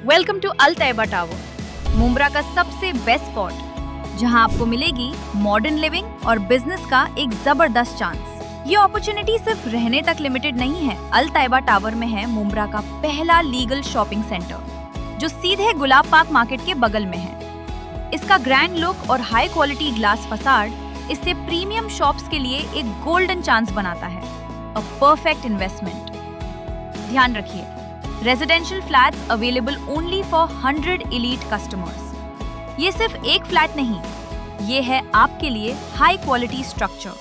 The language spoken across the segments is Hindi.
Welcome to Al Tayyaba tower, Mumbra का सबसे बेस्ट स्पॉट, जहां आपको मिलेगी मॉडर्न लिविंग और बिजनेस का एक जबरदस्त चांस। ये अपॉर्चुनिटी सिर्फ रहने तक लिमिटेड नहीं है। अल तैयबा टावर में है मुंब्रा का पहला लीगल शॉपिंग सेंटर, जो सीधे गुलाब पार्क मार्केट के बगल में है। इसका ग्रैंड लुक और हाई क्वालिटी ग्लास फसाड इसे प्रीमियम शॉप्स के लिए एक गोल्डन चांस बनाता है। A perfect investment. ध्यान रखिए, residential flats available only for 100 elite customers. ये सिर्फ एक फ्लैट नहीं, ये है आपके लिए हाई क्वालिटी स्ट्रक्चर,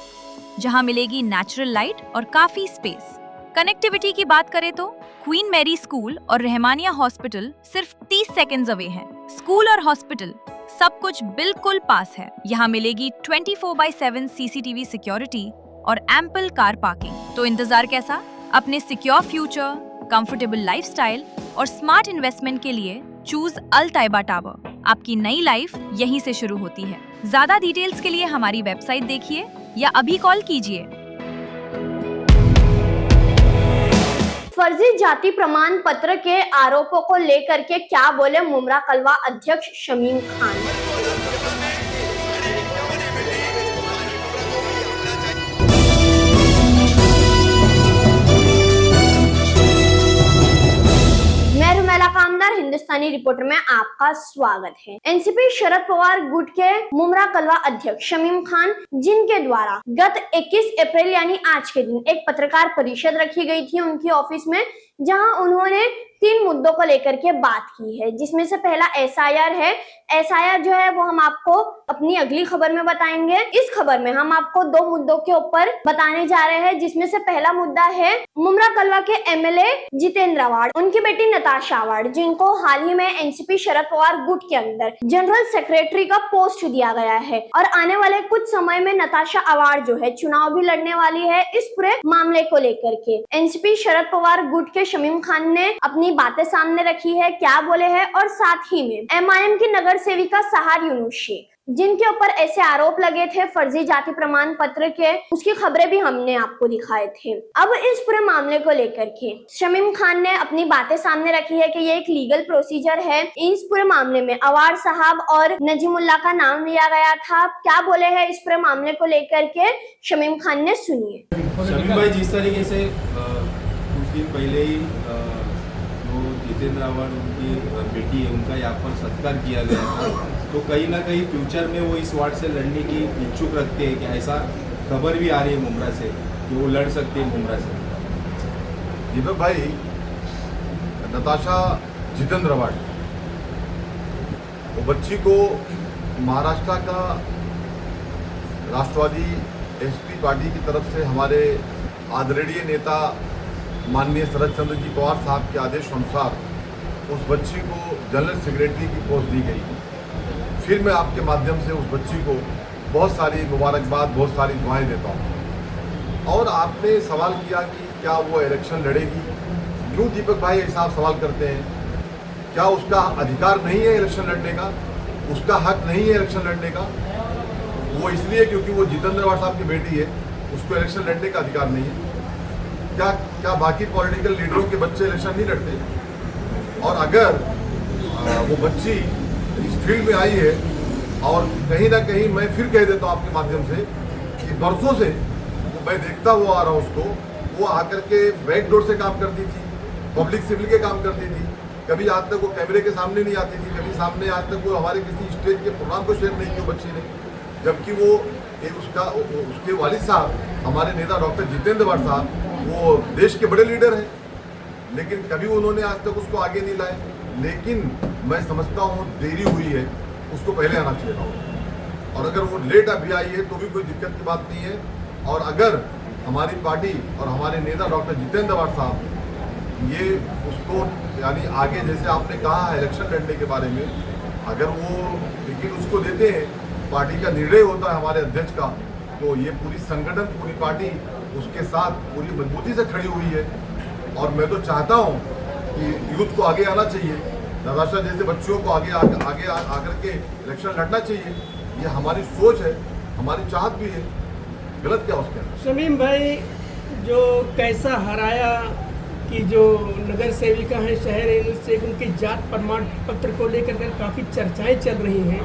जहां मिलेगी नेचुरल लाइट और काफी स्पेस। कनेक्टिविटी की बात करें तो क्वीन मैरी स्कूल और रहमानिया हॉस्पिटल सिर्फ 30 सेकेंड्स अवे है। स्कूल और हॉस्पिटल सब कुछ बिल्कुल पास है। यहाँ मिलेगी 24/7 CCTV सिक्योरिटी और एम्पल कार पार्किंग। तो इंतजार कैसा? अपने सिक्योर फ्यूचर, कंफर्टेबल लाइफस्टाइल और स्मार्ट इन्वेस्टमेंट के लिए चूज अल तैयबा टावर। आपकी नई लाइफ यहीं से शुरू होती है। ज्यादा डिटेल्स के लिए हमारी वेबसाइट देखिए या अभी कॉल कीजिए। फर्जी जाति प्रमाण पत्र के आरोपों को लेकर के क्या बोले मुंब्रा कलवा अध्यक्ष शमीम खान। मैं रुमेला कामदार, हिंदुस्तानी रिपोर्टर में आपका स्वागत है। एनसीपी शरद पवार गुट के मुंब्रा कलवा अध्यक्ष शमीम खान, जिनके द्वारा गत 21 अप्रैल यानी आज के दिन एक पत्रकार परिषद रखी गई थी उनकी ऑफिस में, जहां उन्होंने 3 मुद्दों को लेकर के बात की है, जिसमें से पहला SIR है। SIR जो है वो हम आपको अपनी अगली खबर में बताएंगे। इस खबर में हम आपको 2 मुद्दों के ऊपर बताने जा रहे हैं, जिसमें से पहला मुद्दा है मुंब्रा कलवा के MLA जितेंद्र अवार्ड, उनकी बेटी नताशा अवार्ड, जिनको हाल ही में एनसीपी शरद पवार गुट के अंदर जनरल सेक्रेटरी का पोस्ट दिया गया है और आने वाले कुछ समय में नताशा अवार्ड जो है चुनाव भी लड़ने वाली है। इस पूरे मामले को लेकर के एनसीपी शरद पवार गुट के शमीम खान ने अपनी बातें सामने रखी है, क्या बोले हैं, और साथ ही में MIM की नगर सेविका सहार यूनुस शेख, जिनके ऊपर ऐसे आरोप लगे थे फर्जी जाति प्रमाण पत्र के, उसकी खबरें भी हमने आपको दिखाए थे। अब इस पूरे मामले को लेकर के शमीम खान ने अपनी बातें सामने रखी है कि ये एक लीगल प्रोसीजर है। इस पूरे मामले में अवार्ड साहब और नजीमुल्लाह का नाम लिया गया था। क्या बोले हैं इस पूरे मामले को लेकर के शमीम खान ने, सुनिए। शमीम भाई, जिस तरीके से कुछ दिन पहले ही जो जितेंद्र अवार्ड उनकी बेटी है उनका यहाँ पर सत्कार किया गया था, तो कहीं ना कहीं फ्यूचर में वो इस वार्ड से लड़ने की इच्छुक रखते हैं कि ऐसा खबर भी आ रही है मुंब्रा से कि वो लड़ सकते हैं मुंब्रा से। दीपक भाई, नताशा जितेंद्र अवार्ड, वो बच्ची को महाराष्ट्र का राष्ट्रवादी SP पार्टी की तरफ से हमारे आदरणीय नेता माननीय शरद चंद्र जी पवार साहब के आदेश अनुसार उस बच्ची को जनरल सेक्रेटरी की पोस्ट दी गई। फिर मैं आपके माध्यम से उस बच्ची को बहुत सारी मुबारकबाद, बहुत सारी दुआएं देता हूँ। और आपने सवाल किया कि क्या वो इलेक्शन लड़ेगी। क्यों दीपक भाई ऐसा आप सवाल करते हैं? क्या उसका अधिकार नहीं है इलेक्शन लड़ने का? उसका हक नहीं है इलेक्शन लड़ने का? वो इसलिए क्योंकि वो जितेंद्र अवार्ड साहब की बेटी है, उसको इलेक्शन लड़ने का अधिकार नहीं है। क्या बाकी पॉलिटिकल लीडरों के बच्चे इलेक्शन नहीं लड़ते? और अगर वो बच्ची इस फील्ड में आई है, और कहीं ना कहीं मैं फिर कह देता हूँ आपके माध्यम से कि बरसों से मैं देखता हुआ आ रहा हूँ उसको, वो आकर के बैकडोर से काम करती थी, पब्लिक सिविल के काम करती थी, कभी आज तक वो कैमरे के सामने नहीं आती थी, कभी सामने आज तक वो हमारे किसी स्टेज के प्रोग्राम को शेयर नहीं किया बच्ची ने, जबकि वो उसके वालिद साहब हमारे नेता डॉक्टर जितेंद्र अवार्ड साहब वो देश के बड़े लीडर हैं, लेकिन कभी उन्होंने आज तक उसको आगे नहीं लाए। लेकिन मैं समझता हूँ देरी हुई है, उसको पहले आना चाहिए था, और अगर वो लेट अभी आई है तो भी कोई दिक्कत की बात नहीं है। और अगर हमारी पार्टी और हमारे नेता डॉक्टर जितेंद्र अवार्ड साहब ये उसको यानी आगे, जैसे आपने कहा है इलेक्शन लड़ने के बारे में, अगर वो टिकट उसको देते हैं, पार्टी का निर्णय होता है हमारे अध्यक्ष का, तो ये पूरी संगठन, पूरी पार्टी उसके साथ पूरी मजबूती से खड़ी हुई है। और मैं तो चाहता हूँ कि यूथ को आगे आना चाहिए, नताशा जैसे बच्चों को आगे आकर के इलेक्शन लड़ना चाहिए। ये हमारी सोच है, हमारी चाहत भी है। गलत क्या उसके अंदर? शमीम भाई, जो कैसा हराया कि जो नगर सेविका हैं शहर है उनसे उनके जात प्रमाण पत्र को लेकर कर काफ़ी चर्चाएं चल रही हैं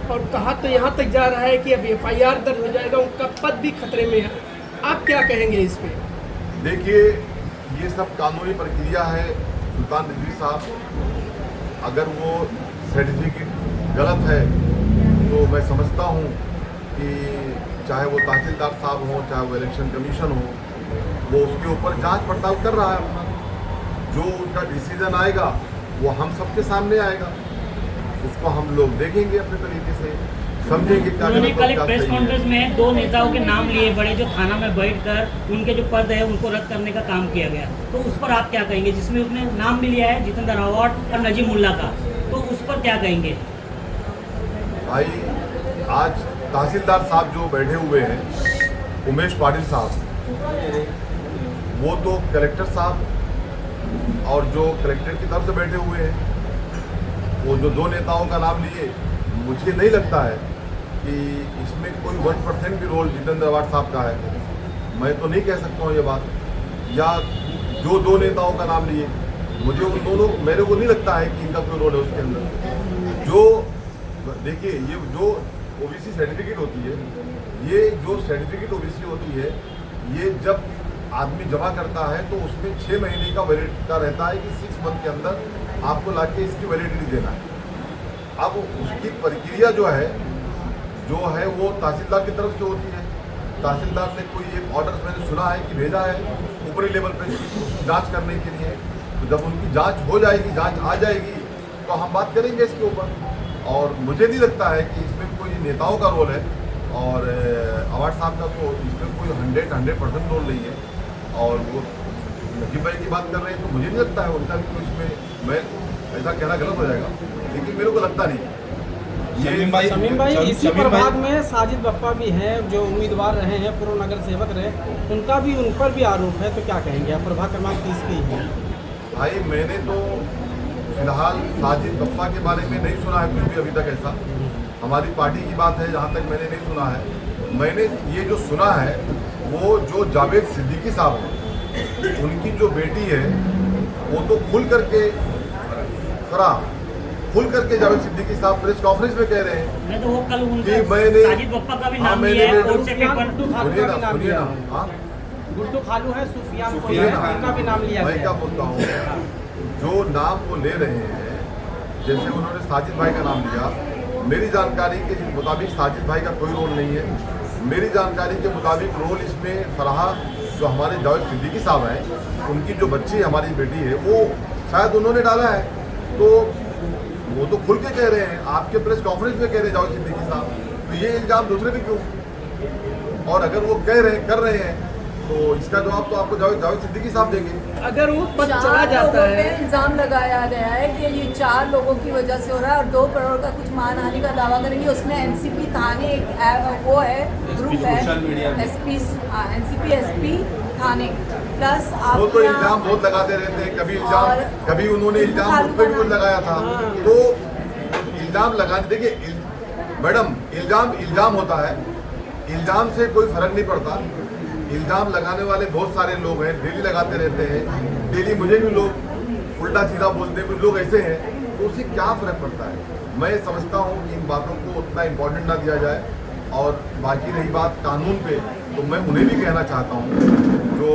और कहा तो यहाँ तक जा रहा है कि अब FIR दर्ज हो जाएगा, उनका पद भी खतरे में है। आप क्या कहेंगे इस पे? देखिए, ये सब कानूनी प्रक्रिया है सुल्तान रिजवी साहब। अगर वो सर्टिफिकेट गलत है तो मैं समझता हूँ कि चाहे वो तहसीलदार साहब हो, चाहे वो इलेक्शन कमीशन हो, वो उसके ऊपर जांच पड़ताल कर रहा है। जो उनका डिसीजन आएगा वो हम सबके सामने आएगा, उसको हम लोग देखेंगे अपने तरीके से, समझेंगे क्या उन्होंने गलत कल और एक क्या प्रेस सही है। कॉन्फ्रेंस में 2 नेताओं के नाम लिए बड़े, जो थाना में बैठकर उनके जो पद है उनको रद्द करने का काम किया गया, तो उस पर आप क्या कहेंगे? जिसमें उसने नाम भी लिया है जितेंद्र अवार्ड और नजीमुल्ला का, तो उस पर क्या कहेंगे? भाई, आज तहसीलदार साहब जो बैठे हुए हैं उमेश पाटिल साहब, वो तो कलेक्टर साहब और जो कलेक्टर की तरफ से बैठे हुए हैं, वो जो 2 नेताओं का नाम लिए, मुझे नहीं लगता है कि इसमें कोई 1% भी रोल जितेंद्र अवार्ड साहब का है। मैं तो नहीं कह सकता हूँ ये बात। या जो 2 नेताओं का नाम लिए, मुझे उन दोनों, मेरे को नहीं लगता है कि इनका कोई रोल है उसके अंदर। जो देखिए, ये जो OBC सर्टिफिकेट होती है, ये जो सर्टिफिकेट OBC होती है, ये जब आदमी जमा करता है तो उसमें 6 महीने का वैलिडिटी का रहता है कि 6 मंथ के अंदर आपको लाके इसकी वैलिडिटी देना है। अब उसकी प्रक्रिया जो है वो तहसीलदार की तरफ से होती है। तहसीलदार ने कोई एक ऑर्डर मैंने सुना है कि भेजा है ऊपरी लेवल पे उसकी जांच करने के लिए। तो जब उनकी जांच हो जाएगी, जांच आ जाएगी, तो हम बात करेंगे इसके ऊपर। और मुझे नहीं लगता है कि इसमें कोई नेताओं का रोल है, और अवार्ड साहब का तो इसमें कोई 100% रोल नहीं है। और वो नजीब भाई की बात कर रहे हैं, तो मुझे नहीं लगता है उनका भी कोई इसमें, मैं ऐसा कहना गलत हो जाएगा, लेकिन मेरे को लगता नहीं। शमीम भाई, शमीम भाई, इसी शमीम भाई- प्रभाग में साजिद बप्पा भी हैं, जो उम्मीदवार रहे हैं, पूर्व नगर सेवक रहे, उनका भी उन पर भी आरोप है, तो क्या कहेंगे आप? प्रभाग क्रमांक 30 के ही है। भाई, मैंने तो फिलहाल साजिद बप्पा के बारे में नहीं सुना है कुछ भी अभी तक ऐसा। हमारी पार्टी की बात है, जहाँ तक मैंने नहीं सुना है। मैंने ये जो सुना है वो जो जावेद सिद्दीकी साहब हैं, उनकी जो बेटी है, वो तो खुल करके जावेद सिद्दीकी साहब प्रेस कॉन्फ्रेंस में कह रहे हैं मैं तो वो कल कि उनका मैंने साजिद बप्पा का भी हाँ, नाम मैंने लिया है बेटे- कोर्ट से पेपर। सुनिए ना, हाँ, गुड्डू खालू है, सुफियान को सुफियान है, खान। उनका भी नाम लिया मैं गया क्या है। बोलता हूँ, जो नाम वो ले रहे हैं, जैसे उन्होंने साजिद भाई का नाम लिया, मेरी जानकारी के मुताबिक साजिद भाई का कोई रोल नहीं है। मेरी जानकारी के मुताबिक रोल इसमें फराहा, जो हमारे जावेद सिद्दीकी साहब हैं, उनकी जो बच्ची हमारी बेटी है, वो शायद उन्होंने डाला है। तो वो तो खुल के कह रहे हैं, आपके प्रेस कॉन्फ्रेंस में कह रहे हैं जावेद सिद्दीकी साहब, तो ये इल्ज़ाम दूसरे भी क्यों? और अगर वो कर रहे हैं तो इसका जवाब तो आपको जावेद सिद्दीकी साहब देंगे। अगर वो पद चला 4 जाता लोगों पे है, इल्जाम लगाया गया है कि ये 4 लोगों की वजह से हो रहा है और 2 करोड़ का कुछ मानहानि का दावा करेंगे। उसमें NCP थाने एक वो है, ग्रुप है, सोशल मीडिया में। NCP SP थाने प्लस आप वो तो इल्जाम बहुत लगाते रहते हैं, कभी उन्होंने इल्जाम उस पर भी कुछ लगाया था। तो इल्जाम लगाने, देखिए मैडम, इल्जाम होता है, इल्जाम से कोई फर्क नहीं पड़ता। इल्जाम लगाने वाले बहुत सारे लोग हैं, डेली लगाते रहते हैं, डेली मुझे भी लोग उल्टा सीधा बोलते हैं, कुछ लोग ऐसे हैं, तो उससे क्या फ़र्क पड़ता है? मैं समझता हूँ कि इन बातों को उतना इम्पोर्टेंट ना दिया जाए। और बाकी रही बात कानून पे, तो मैं उन्हें भी कहना चाहता हूँ, जो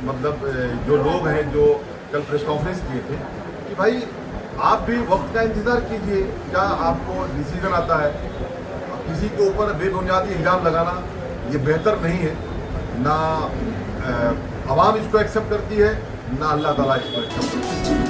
मतलब जो लोग हैं जो कल प्रेस कॉन्फ्रेंस किए थे, कि भाई आप भी वक्त का इंतज़ार कीजिए। क्या आपको डिसीजन आता है? किसी के ऊपर बेबुनियादी इल्ज़ाम लगाना ये बेहतर नहीं है। ना आवाम इसको एक्सेप्ट करती है, ना अल्लाह ताला इसको एक्सेप्ट करती है।